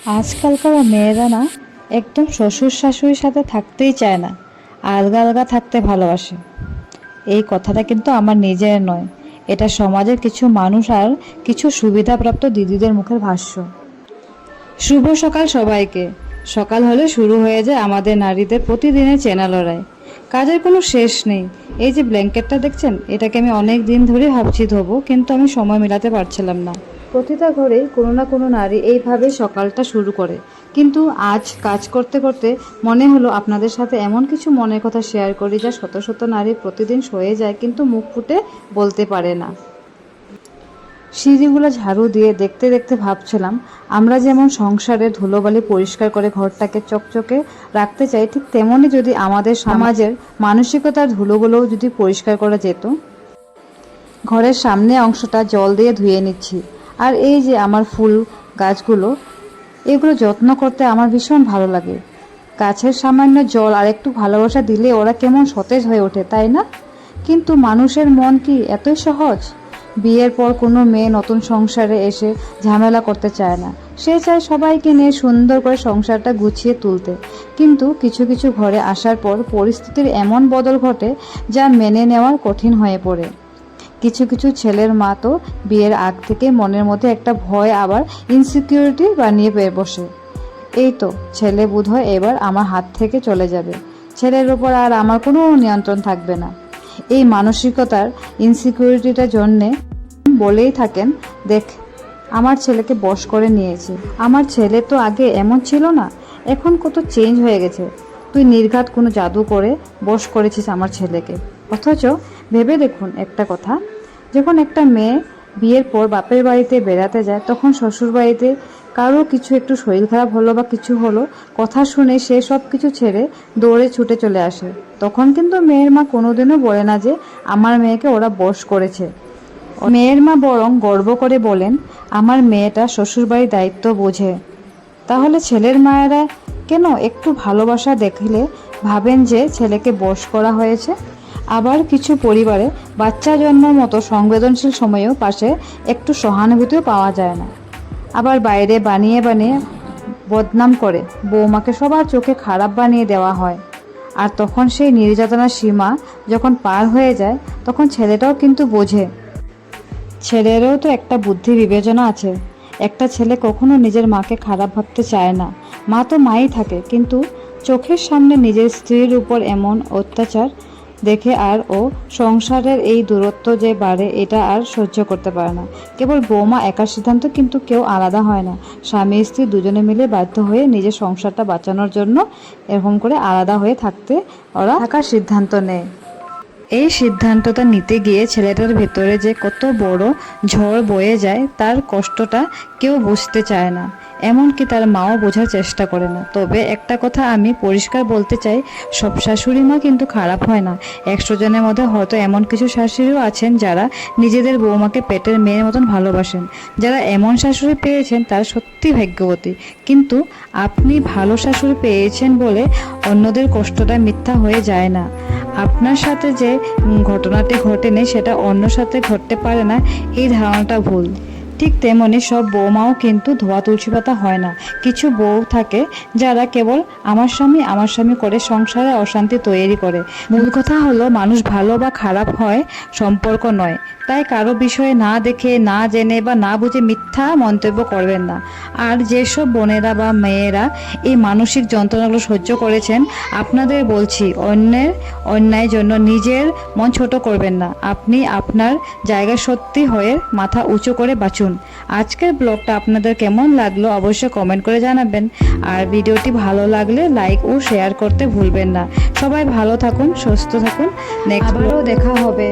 আজকালকার মেয়েরা না একদম শ্বশুর শাশুড়ির সাথে থাকতেই চায় না, আলগা আলগা থাকতে ভালোবাসে। এই কথাটা কিন্তু আমার নিজের নয়, এটা সমাজের কিছু মানুষ আর কিছু সুবিধাপ্রাপ্ত দিদিদের মুখের ভাষ্য। শুভ সকাল সবাইকে। সকাল হলে শুরু হয়ে যায় আমাদের নারীদের প্রতিদিনের চেনা লড়াই। কাজের কোনো শেষ নেই। এই যে ব্ল্যাঙ্কেটটা দেখছেন, এটাকে আমি অনেক দিন ধরে ভাবছি ধোবো, কিন্তু আমি সময় মেলাতে পারছিলাম না। প্রতিটা ঘরেই কোনো না কোনো নারী এইভাবে সকালটা শুরু করে, কিন্তু আজ কাজ করতে করতে মনে হলো আপনাদের সাথে এমন কিছু মনের কথা শেয়ার করি যা শত শত নারী প্রতিদিন সয়ে যায় কিন্তু মুখ ফুটে বলতে পারে না। সিঁড়িগুলো ঝাড়ু দিয়ে দেখতে দেখতে ভাবছিলাম, আমরা যেমন সংসারে ধুলোবালি পরিষ্কার করে ঘরটাকে চকচকে রাখতে চাই, ঠিক তেমনই যদি আমাদের সমাজের মানসিকতার ধুলোগুলোও যদি পরিষ্কার করা যেত। ঘরের সামনে অংশটা জল দিয়ে ধুয়ে নিচ্ছি, আর এই যে আমার ফুল গাছগুলো, এগুলো যত্ন করতে আমার ভীষণ ভালো লাগে। গাছের সামান্য জল আর একটু ভালোবাসা দিলে ওরা কেমন সতেজ হয়ে ওঠে, তাই না? কিন্তু মানুষের মন কি এতই সহজ? বিয়ের পর কোনো মেয়ে নতুন সংসারে এসে ঝামেলা করতে চায় না, সে চায় সবাইকে নিয়ে সুন্দর করে সংসারটা গুছিয়ে তুলতে। কিন্তু কিছু কিছু ঘরে আসার পর পরিস্থিতির এমন বদল ঘটে যা মেনে নেওয়ার কঠিন হয়ে পড়ে। কিছু কিছু ছেলের মা তো বিয়ের আগ থেকে মনের মধ্যে একটা ভয় আবার ইনসিকিউরিটি বানিয়ে পেয়ে বসে। এই তো ছেলে বোধহয় এবার আমার হাত থেকে চলে যাবে, ছেলের ওপর আর আমার কোনো নিয়ন্ত্রণ থাকবে না। এই মানসিকতার ইনসিকিউরিটিটার জন্যে বলেই থাকেন, দেখ আমার ছেলেকে বশ করে নিয়েছে। আমার ছেলে তো আগে এমন ছিল না, এখন কত চেঞ্জ হয়ে গেছে। তুই নির্ঘাত কোনো জাদু করে বশ করেছিস আমার ছেলেকে। অথচ ভেবে দেখুন একটা কথা, যখন একটা মেয়ে বিয়ের পর বাপের বাড়িতে বেড়াতে যায়, তখন শ্বশুর বাড়িতে কারো কিছু একটু শরীর খারাপ হলো বা কিছু হলো, কথা শুনে সে সব কিছু ছেড়ে দৌড়ে ছুটে চলে আসে। তখন কিন্তু মেয়ের মা কোনোদিনও বলে না যে আমার মেয়েকে ওরা বশ করেছে। মেয়ের মা বরং গর্ব করে বলেন, আমার মেয়েটা শ্বশুরবাড়ির দায়িত্ব বোঝে। তাহলে ছেলের মায়েরা কেন একটু ভালোবাসা দেখলে ভাবেন যে ছেলেকে বশ করা হয়েছে? আবার কিছু পরিবারে বাচ্চা জন্মের মতো সংবেদনশীল সময়েও পাশে একটু সহানুভূতিও পাওয়া যায় না। আবার বাইরে বানিয়ে বানিয়ে বদনাম করে বৌমাকে সবার চোখে খারাপ বানিয়ে দেওয়া হয়। আর তখন সেই নির্যাতনার সীমা যখন পার হয়ে যায়, তখন ছেলেটাও কিন্তু বোঝে। ছেলেরও তো একটা বুদ্ধি বিবেচনা আছে। একটা ছেলে কখনো নিজের মাকে খারাপ ভাবতে চায় না। মা তো মাই থাকে, কিন্তু চোখের সামনে নিজের স্ত্রীর উপর এমন অত্যাচার দেখে আর ও সংসারের এই দূরত্ব যে বাড়ে, এটা আর সহ্য করতে পারে না। কেবল বৌমা একার সিদ্ধান্ত, কিন্তু কেউ আলাদা হয় না। স্বামী স্ত্রী দুজনে মিলে বাধ্য হয়ে নিজের সংসারটা বাঁচানোর জন্য এরকম করে আলাদা হয়ে ওরা থাকার সিদ্ধান্ত নেয়। এই সিদ্ধান্তটা নিতে গিয়ে ছেলেটার ভেতরে যে কত বড় ঝড় বয়ে যায়, তার কষ্টটা কেউ বুঝতে চায় না, এমনকি তার মাও বোঝার চেষ্টা করে না। তবে একটা কথা আমি পরিষ্কার বলতে চাই, সব শাশুড়ি মা কিন্তু খারাপ হয় না। 100 জনের মধ্যে হয়তো এমন কিছু শাশুড়িও আছেন যারা নিজেদের বৌমাকে পেটের মেয়ের মতন ভালোবাসেন। যারা এমন শাশুড়ি পেয়েছেন তারা সত্যি ভাগ্যবতী। কিন্তু আপনি ভালো শাশুড়ি পেয়েছেন বলে অন্যদের কষ্টটা মিথ্যা হয়ে যায় না। আপনার সাথে যে ঘটনাটি ঘটেনি সেটা অন্য সাথে ঘটতে পারে না, এই ধারণাটা ভুল। ঠিক তেমনি সব বৌমাও কিন্তু ধোয়া তুলসী পাতা হয় না। কিছু বউ থাকে যারা কেবল আমার স্বামী করে সংসারে অশান্তি তৈরি করে। মূল কথা হলো, মানুষ ভালো বা খারাপ হয় সম্পর্ক নয়। তাই কারো বিষয়ে না দেখে, না জেনে বা না বুঝে মিথ্যা মন্তব্য করবেন না। আর যেসব বোনেরা বা মেয়েরা এই মানসিক যন্ত্রণাগুলো সহ্য করেছেন, আপনাদের বলছি, অন্যের অন্যায়ের জন্য নিজের মন ছোট করবেন না। আপনি আপনার জায়গায় সত্যি হয়ে মাথা উঁচু করে বাঁচুন। আজকের ব্লগটা আপনাদের কেমন লাগলো অবশ্যই কমেন্ট করে জানাবেন। আর ভিডিওটি ভালো লাগলে লাইক ও শেয়ার করতে ভুলবেন না। সবাই ভালো থাকুন, সুস্থ থাকুন। নেক্সট আবারও দেখা হবে।